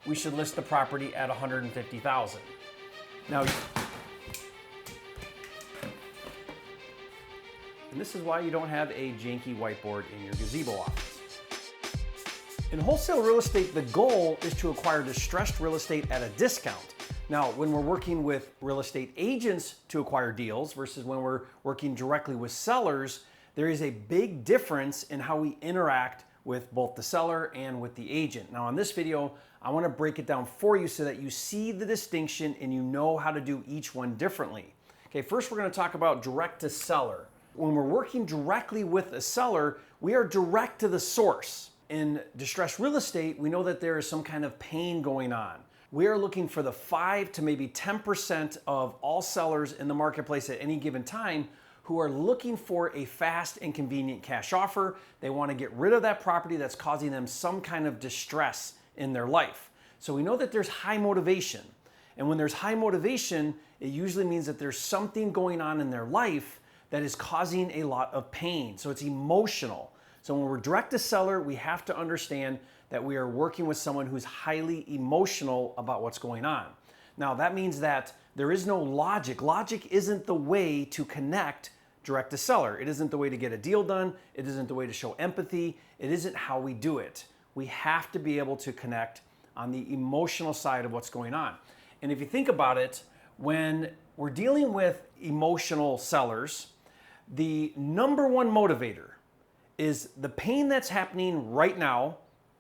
we should list the property at $150,000. Now, and this is why you don't have a janky whiteboard in your gazebo office. In wholesale real estate, the goal is to acquire distressed real estate at a discount. Now, when we're working with real estate agents to acquire deals versus when we're working directly with sellers, there is a big difference in how we interact with both the seller and with the agent. Now, on this video, I want to break it down for you so that you see the distinction and you know how to do each one differently. Okay, first we're going to talk about direct to seller. When we're working directly with a seller, we are direct to the source. In distressed real estate, we know that there is some kind of pain going on. We are looking for the 5 to maybe 10% of all sellers in the marketplace at any given time who are looking for a fast and convenient cash offer. They want to get rid of that property that's causing them some kind of distress in their life. So we know that there's high motivation. And when there's high motivation, it usually means that there's something going on in their life that is causing a lot of pain. So it's emotional. So when we're direct to seller, we have to understand that we are working with someone who's highly emotional about what's going on. Now that means that there is no logic. Logic isn't the way to connect direct to seller. It isn't the way to get a deal done. It isn't the way to show empathy. It isn't how we do it. We have to be able to connect on the emotional side of what's going on. And if you think about it, when we're dealing with emotional sellers, the number one motivator is the pain that's happening right now,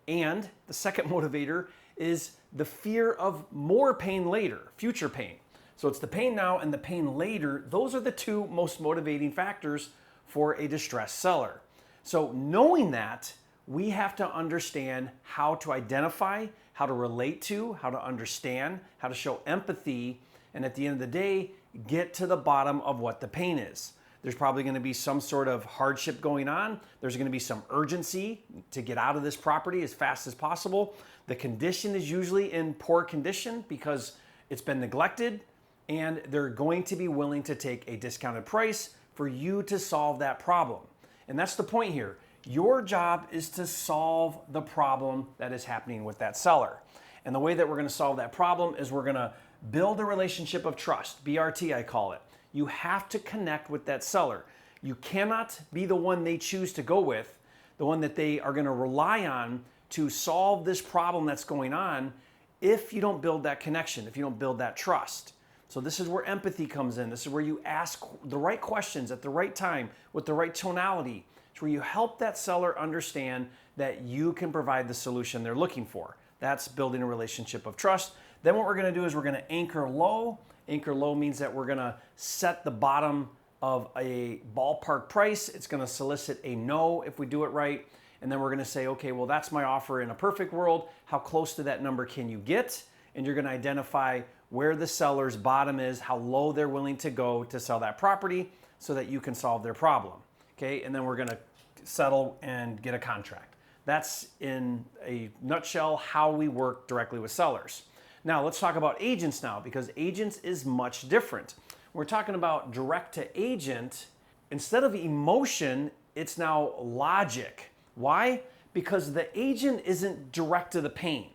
and the second motivator is the fear of more pain later, future pain. So it's the pain now and the pain later. Those are the two most motivating factors for a distressed seller. So knowing that, we have to understand how to identify, how to relate to, how to understand, how to show empathy, and at the end of the day, get to the bottom of what the pain is. There's probably going to be some sort of hardship going on. There's going to be some urgency to get out of this property as fast as possible. The condition is usually in poor condition because it's been neglected, and they're going to be willing to take a discounted price for you to solve that problem. And that's the point here. Your job is to solve the problem that is happening with that seller. And the way that we're going to solve that problem is we're going to build a relationship of trust, BRT I call it. You have to connect with that seller. You cannot be the one they choose to go with, the one that they are going to rely on to solve this problem that's going on, if you don't build that connection, if you don't build that trust. So this is where empathy comes in. This is where you ask the right questions at the right time with the right tonality. It's where you help that seller understand that you can provide the solution they're looking for. That's building a relationship of trust. Then what we're going to do is we're going to anchor low. Anchor low means that we're going to set the bottom of a ballpark price. It's going to solicit a no if we do it right. And then we're going to say, okay, well, that's my offer in a perfect world. How close to that number can you get? And you're going to identify where the seller's bottom is, how low they're willing to go to sell that property so that you can solve their problem. Okay, and then we're going to settle and get a contract. That's in a nutshell how we work directly with sellers. Now let's talk about agents now, because agents is much different. We're talking about direct to agent. Instead of emotion, it's now logic. Why? Because the agent isn't direct to the pain.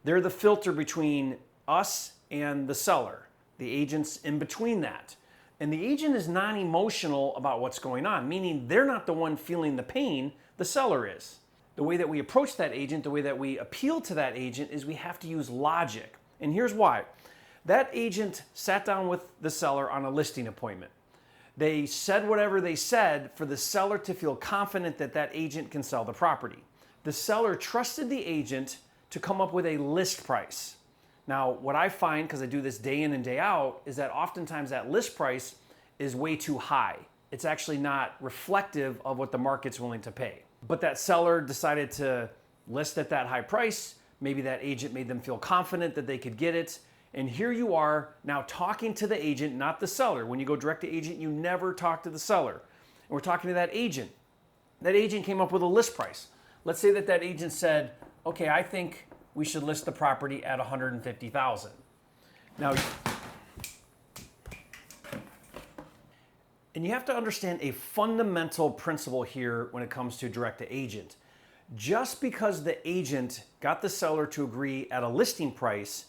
They're the filter between us and the seller. The agent's in between that. And the agent is non-emotional about what's going on, meaning they're not the one feeling the pain, the seller is. The way that we approach that agent, the way that we appeal to that agent is we have to use logic. And here's why. That agent sat down with the seller on a listing appointment. They said whatever they said for the seller to feel confident that that agent can sell the property. The seller trusted the agent to come up with a list price. Now, what I find, because I do this day in and day out, is that oftentimes that list price is way too high. It's actually not reflective of what the market's willing to pay. But that seller decided to list at that high price. Maybe that agent made them feel confident that they could get it. And here you are now talking to the agent, not the seller. When you go direct to agent, you never talk to the seller. And we're talking to that agent. That agent came up with a list price. Let's say that that agent said, okay, I think we should list the property at $150,000. Now, and you have to understand a fundamental principle here when it comes to direct to agent. Just because the agent got the seller to agree at a listing price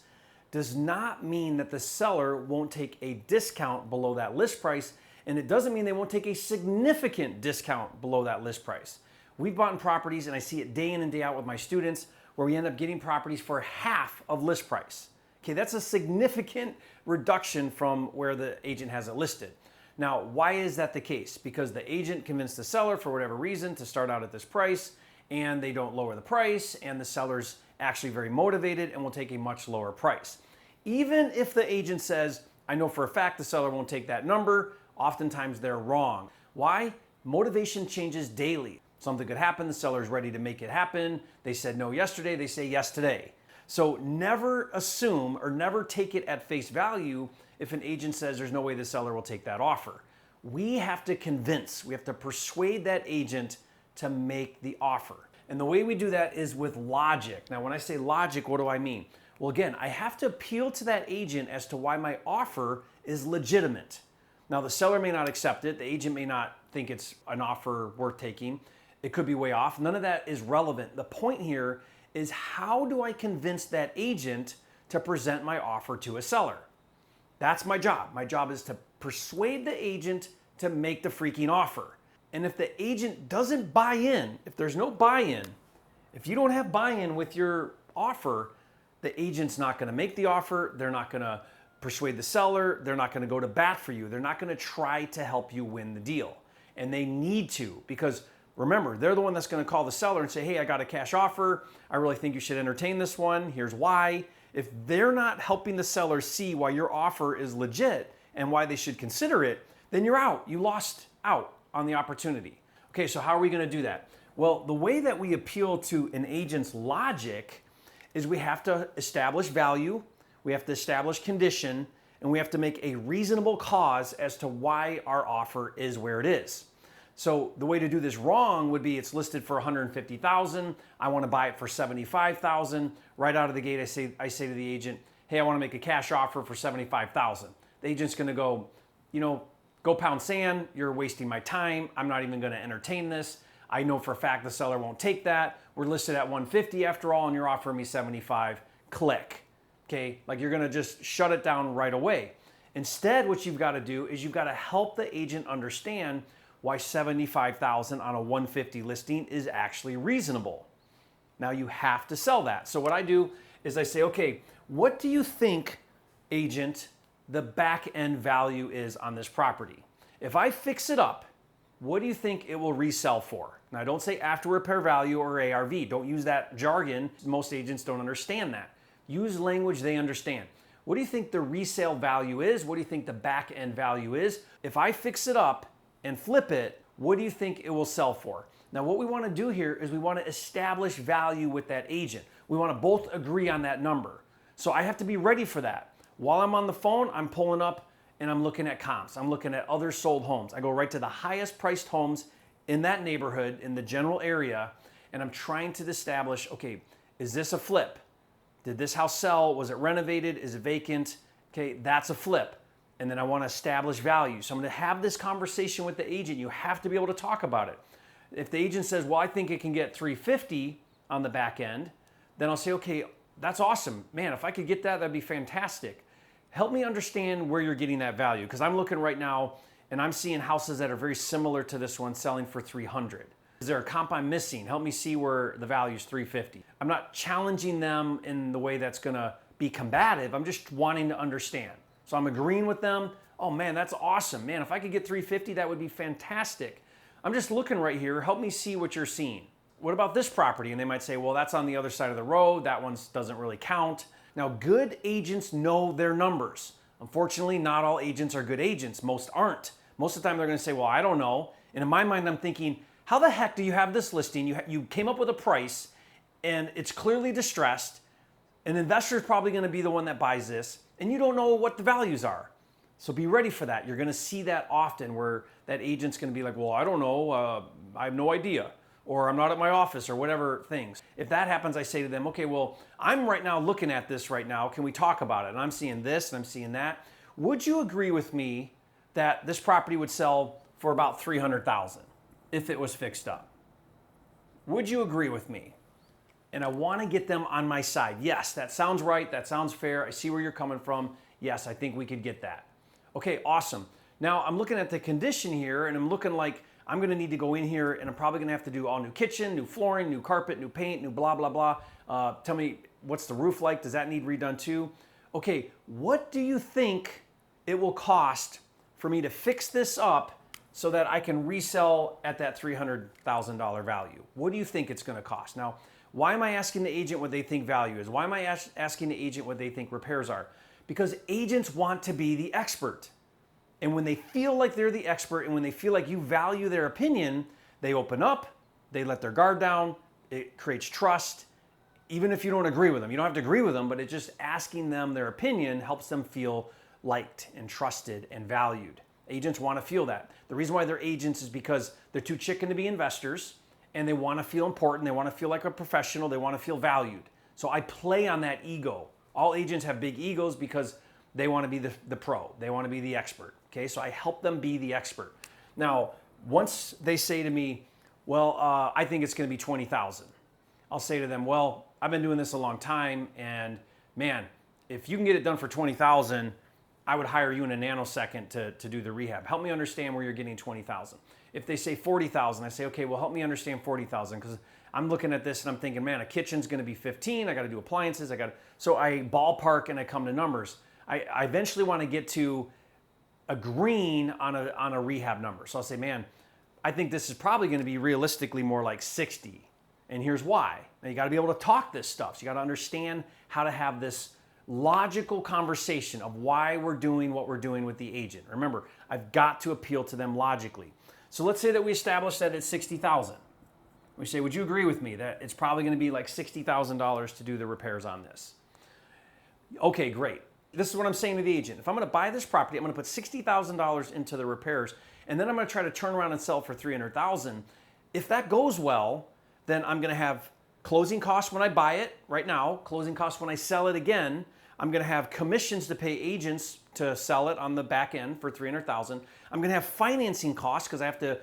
does not mean that the seller won't take a discount below that list price, and it doesn't mean they won't take a significant discount below that list price. We've bought in properties, and I see it day in and day out with my students, where we end up getting properties for half of list price. Okay, that's a significant reduction from where the agent has it listed. Now, why is that the case? Because the agent convinced the seller for whatever reason to start out at this price, and they don't lower the price, and the seller's actually very motivated and will take a much lower price. Even if the agent says, I know for a fact the seller won't take that number, oftentimes they're wrong. Why? Motivation changes daily. Something could happen, the seller's ready to make it happen. They said no yesterday, they say yes today. So never assume or never take it at face value if an agent says there's no way the seller will take that offer. We have to convince, we have to persuade that agent to make the offer. And the way we do that is with logic. Now, when I say logic, what do I mean? Well, again, I have to appeal to that agent as to why my offer is legitimate. Now, the seller may not accept it. The agent may not think it's an offer worth taking. It could be way off. None of that is relevant. The point here is, how do I convince that agent to present my offer to a seller? That's my job. My job is to persuade the agent to make the freaking offer. And if the agent doesn't buy in, if there's no buy-in, if you don't have buy-in with your offer, the agent's not going to make the offer. They're not going to persuade the seller. They're not going to go to bat for you. They're not going to try to help you win the deal. And they need to, because remember, they're the one that's going to call the seller and say, hey, I got a cash offer. I really think you should entertain this one. Here's why. If they're not helping the seller see why your offer is legit and why they should consider it, then you're out. You lost out on the opportunity. Okay, so how are we going to do that? Well, the way that we appeal to an agent's logic is we have to establish value, we have to establish condition, and we have to make a reasonable cause as to why our offer is where it is. So the way to do this wrong would be, it's listed for $150,000. I want to buy it for $75,000. Right out of the gate, I say to the agent, hey, I want to make a cash offer for $75,000. The agent's going to go, go pound sand. You're wasting my time. I'm not even going to entertain this. I know for a fact the seller won't take that. We're listed at $150 after all, and you're offering me $75. Click. Okay, like you're going to just shut it down right away. Instead, what you've got to do is you've got to help the agent understand why $75,000 on a $150 listing is actually reasonable. Now you have to sell that. So what I do is I say, okay, what do you think, agent, the back end value is on this property? If I fix it up, what do you think it will resell for? Now, don't say after repair value or ARV. Don't use that jargon. Most agents don't understand that. Use language they understand. What do you think the resale value is? What do you think the back end value is? If I fix it up and flip it, what do you think it will sell for? Now, what we want to do here is we want to establish value with that agent. We want to both agree on that number. So I have to be ready for that. While I'm on the phone, I'm pulling up and I'm looking at comps. I'm looking at other sold homes. I go right to the highest priced homes in that neighborhood, in the general area, and I'm trying to establish, okay, is this a flip? Did this house sell? Was it renovated? Is it vacant? Okay, that's a flip. And then I want to establish value. So I'm going to have this conversation with the agent. You have to be able to talk about it. If the agent says, well, I think it can get $350 on the back end, then I'll say, okay, that's awesome. Man, if I could get that, that'd be fantastic. Help me understand where you're getting that value, because I'm looking right now and I'm seeing houses that are very similar to this one selling for $300. Is there a comp I'm missing? Help me see where the value is $350. I'm not challenging them in the way that's going to be combative. I'm just wanting to understand. So I'm agreeing with them. Oh man, that's awesome. Man, if I could get $350, that would be fantastic. I'm just looking right here. Help me see what you're seeing. What about this property? And they might say, well, that's on the other side of the road. That one doesn't really count. Now, good agents know their numbers. Unfortunately, not all agents are good agents. Most aren't. Most of the time, they're going to say, well, I don't know. And in my mind, I'm thinking, how the heck do you have this listing? You came up with a price, and it's clearly distressed. An investor is probably going to be the one that buys this, and you don't know what the values are. So be ready for that. You're going to see that often, where that agent's going to be like, well, I don't know. I have no idea. Or I'm not at my office, or whatever things. If that happens, I say to them, okay, well, I'm right now looking at this right now. Can we talk about it? And I'm seeing this and I'm seeing that. Would you agree with me that this property would sell for about $300,000 if it was fixed up? would you agree with me? And I want to get them on my side. Yes, that sounds right. That sounds fair. I see where you're coming from. Yes, I think we could get that. Okay, awesome. Now I'm looking at the condition here and I'm looking like I'm going to need to go in here and I'm probably going to have to do all new kitchen, new flooring, new carpet, new paint, new blah, blah, blah. Tell me, what's the roof like? Does that need redone too? Okay, what do you think it will cost for me to fix this up so that I can resell at that $300,000 value? What do you think it's going to cost? Now, why am I asking the agent what they think value is? Why am I asking the agent what they think repairs are? Because agents want to be the expert. And when they feel like they're the expert and when they feel like you value their opinion, they open up, they let their guard down, it creates trust. Even if you don't agree with them, you don't have to agree with them, but it's just asking them their opinion helps them feel liked and trusted and valued. Agents want to feel that. The reason why they're agents is because they're too chicken to be investors and they want to feel important. They want to feel like a professional. They want to feel valued. So I play on that ego. All agents have big egos because they want to be the pro. They want to be the expert. Okay, so I help them be the expert. Now, once they say to me, well, I think it's going to be 20,000. I'll say to them, well, I've been doing this a long time and man, if you can get it done for 20,000, I would hire you in a nanosecond to do the rehab. Help me understand where you're getting 20,000. If they say 40,000, I say, okay, well, help me understand 40,000 because I'm looking at this and I'm thinking, man, a kitchen's going to be 15. I got to do appliances. So I ballpark and I come to numbers. I eventually want to get to agreeing on a rehab number. So I'll say, man, I think this is probably going to be realistically more like 60. And here's why. Now you got to be able to talk this stuff. So you got to understand how to have this logical conversation of why we're doing what we're doing with the agent. Remember, I've got to appeal to them logically. So let's say that we establish that it's 60,000. We say, would you agree with me that it's probably going to be like $60,000 to do the repairs on this? Okay, great. This is what I'm saying to the agent. If I'm going to buy this property, I'm going to put $60,000 into the repairs, and then I'm going to try to turn around and sell it for $300,000. If that goes well, then I'm going to have closing costs when I buy it right now, closing costs when I sell it again. I'm going to have commissions to pay agents to sell it on the back end for $300,000. I'm going to have financing costs because I have to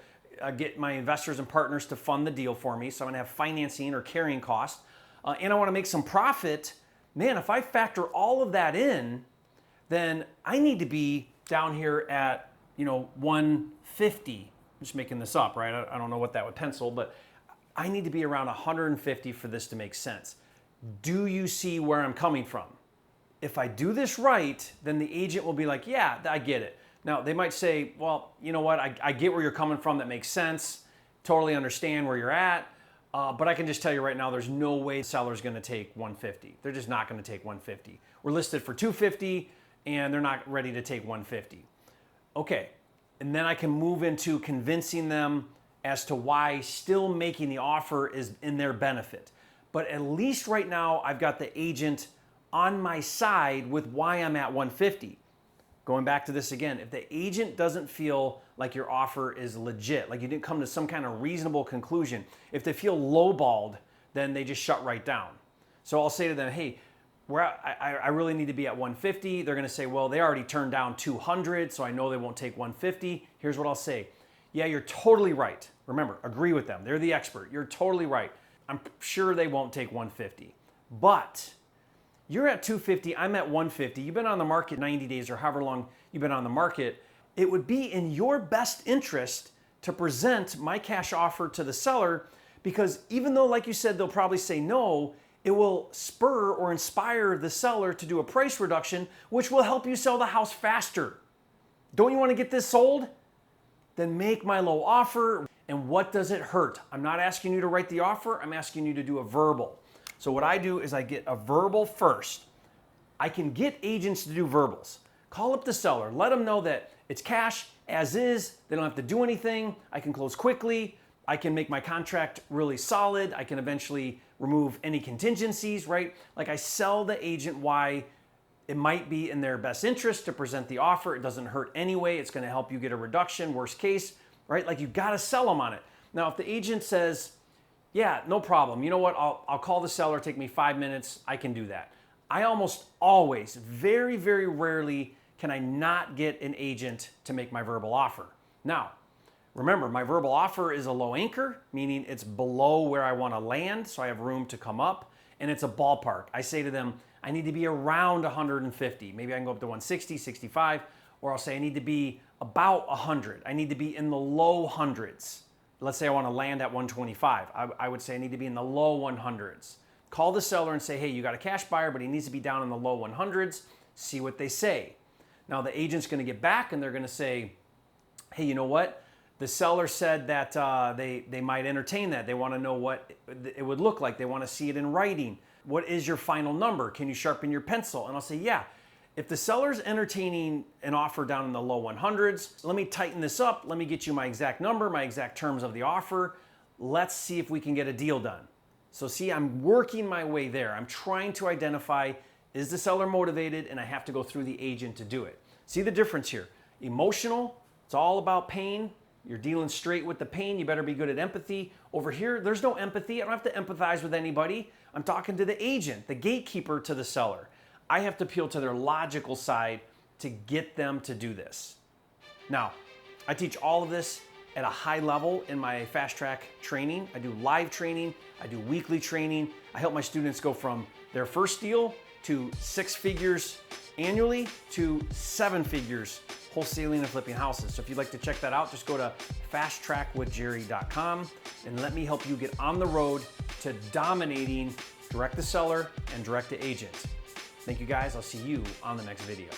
get my investors and partners to fund the deal for me. So I'm going to have financing or carrying costs. And I want to make some profit. Man, if I factor all of that in, then I need to be down here at, 150. I'm just making this up, right? I don't know what that would pencil, but I need to be around 150 for this to make sense. Do you see where I'm coming from? If I do this right, then the agent will be like, yeah, I get it. Now, they might say, well, you know what? I get where you're coming from. That makes sense. Totally understand where you're at. But I can just tell you right now, there's no way the seller's going to take 150. They're just not going to take 150. We're listed for 250 and they're not ready to take 150. Okay. And then I can move into convincing them as to why still making the offer is in their benefit. But at least right now, I've got the agent on my side with why I'm at 150. Going back to this again, if the agent doesn't feel like your offer is legit, like you didn't come to some kind of reasonable conclusion, if they feel lowballed, then they just shut right down. So I'll say to them, hey, I really need to be at 150. They're going to say, well, they already turned down 200, so I know they won't take 150. Here's what I'll say. Yeah, you're totally right. Remember, agree with them. They're the expert. You're totally right. I'm sure they won't take 150. But you're at 250, I'm at 150. You've been on the market 90 days or however long you've been on the market. It would be in your best interest to present my cash offer to the seller because even though, like you said, they'll probably say no, it will spur or inspire the seller to do a price reduction, which will help you sell the house faster. Don't you want to get this sold? Then make my low offer. And what does it hurt? I'm not asking you to write the offer. I'm asking you to do a verbal. So what I do is I get a verbal first. I can get agents to do verbals. Call up the seller. Let them know that it's cash as is. They don't have to do anything. I can close quickly. I can make my contract really solid. I can eventually remove any contingencies, right? Like I sell the agent why it might be in their best interest to present the offer. It doesn't hurt anyway. It's going to help you get a reduction, worst case, right? Like you got to sell them on it. Now, if the agent says, yeah, no problem. You know what? I'll call the seller. Take me 5 minutes. I can do that. I almost always, very, very rarely can I not get an agent to make my verbal offer. Now, Remember, my verbal offer is a low anchor, meaning it's below where I want to land, so I have room to come up, and it's a ballpark. I say to them, I need to be around 150. Maybe I can go up to 160, 65, or I'll say I need to be about 100. I need to be in the low hundreds. Let's say I want to land at 125. I would say I need to be in the low 100s. Call the seller and say, hey, you got a cash buyer, but he needs to be down in the low 100s. See what they say. Now the agent's going to get back and they're going to say, hey, you know what? The seller said that they might entertain that. They want to know what it would look like. They want to see it in writing. What is your final number? Can you sharpen your pencil? And I'll say, yeah. If the seller's entertaining an offer down in the low 100s, let me tighten this up. Let me get you my exact number, my exact terms of the offer. Let's see if we can get a deal done. So see, I'm working my way there. I'm trying to identify, is the seller motivated? And I have to go through the agent to do it. See the difference here. Emotional, it's all about pain. You're dealing straight with the pain. You better be good at empathy. Over here, there's no empathy. I don't have to empathize with anybody. I'm talking to the agent, the gatekeeper to the seller. I have to appeal to their logical side to get them to do this. Now, I teach all of this at a high level in my fast track training. I do live training. I do weekly training. I help my students go from their first deal to 6 figures annually to 7 figures wholesaling and flipping houses. So if you'd like to check that out, just go to fasttrackwithjerry.com and let me help you get on the road to dominating direct to seller and direct to agent. Thank you guys. I'll see you on the next video.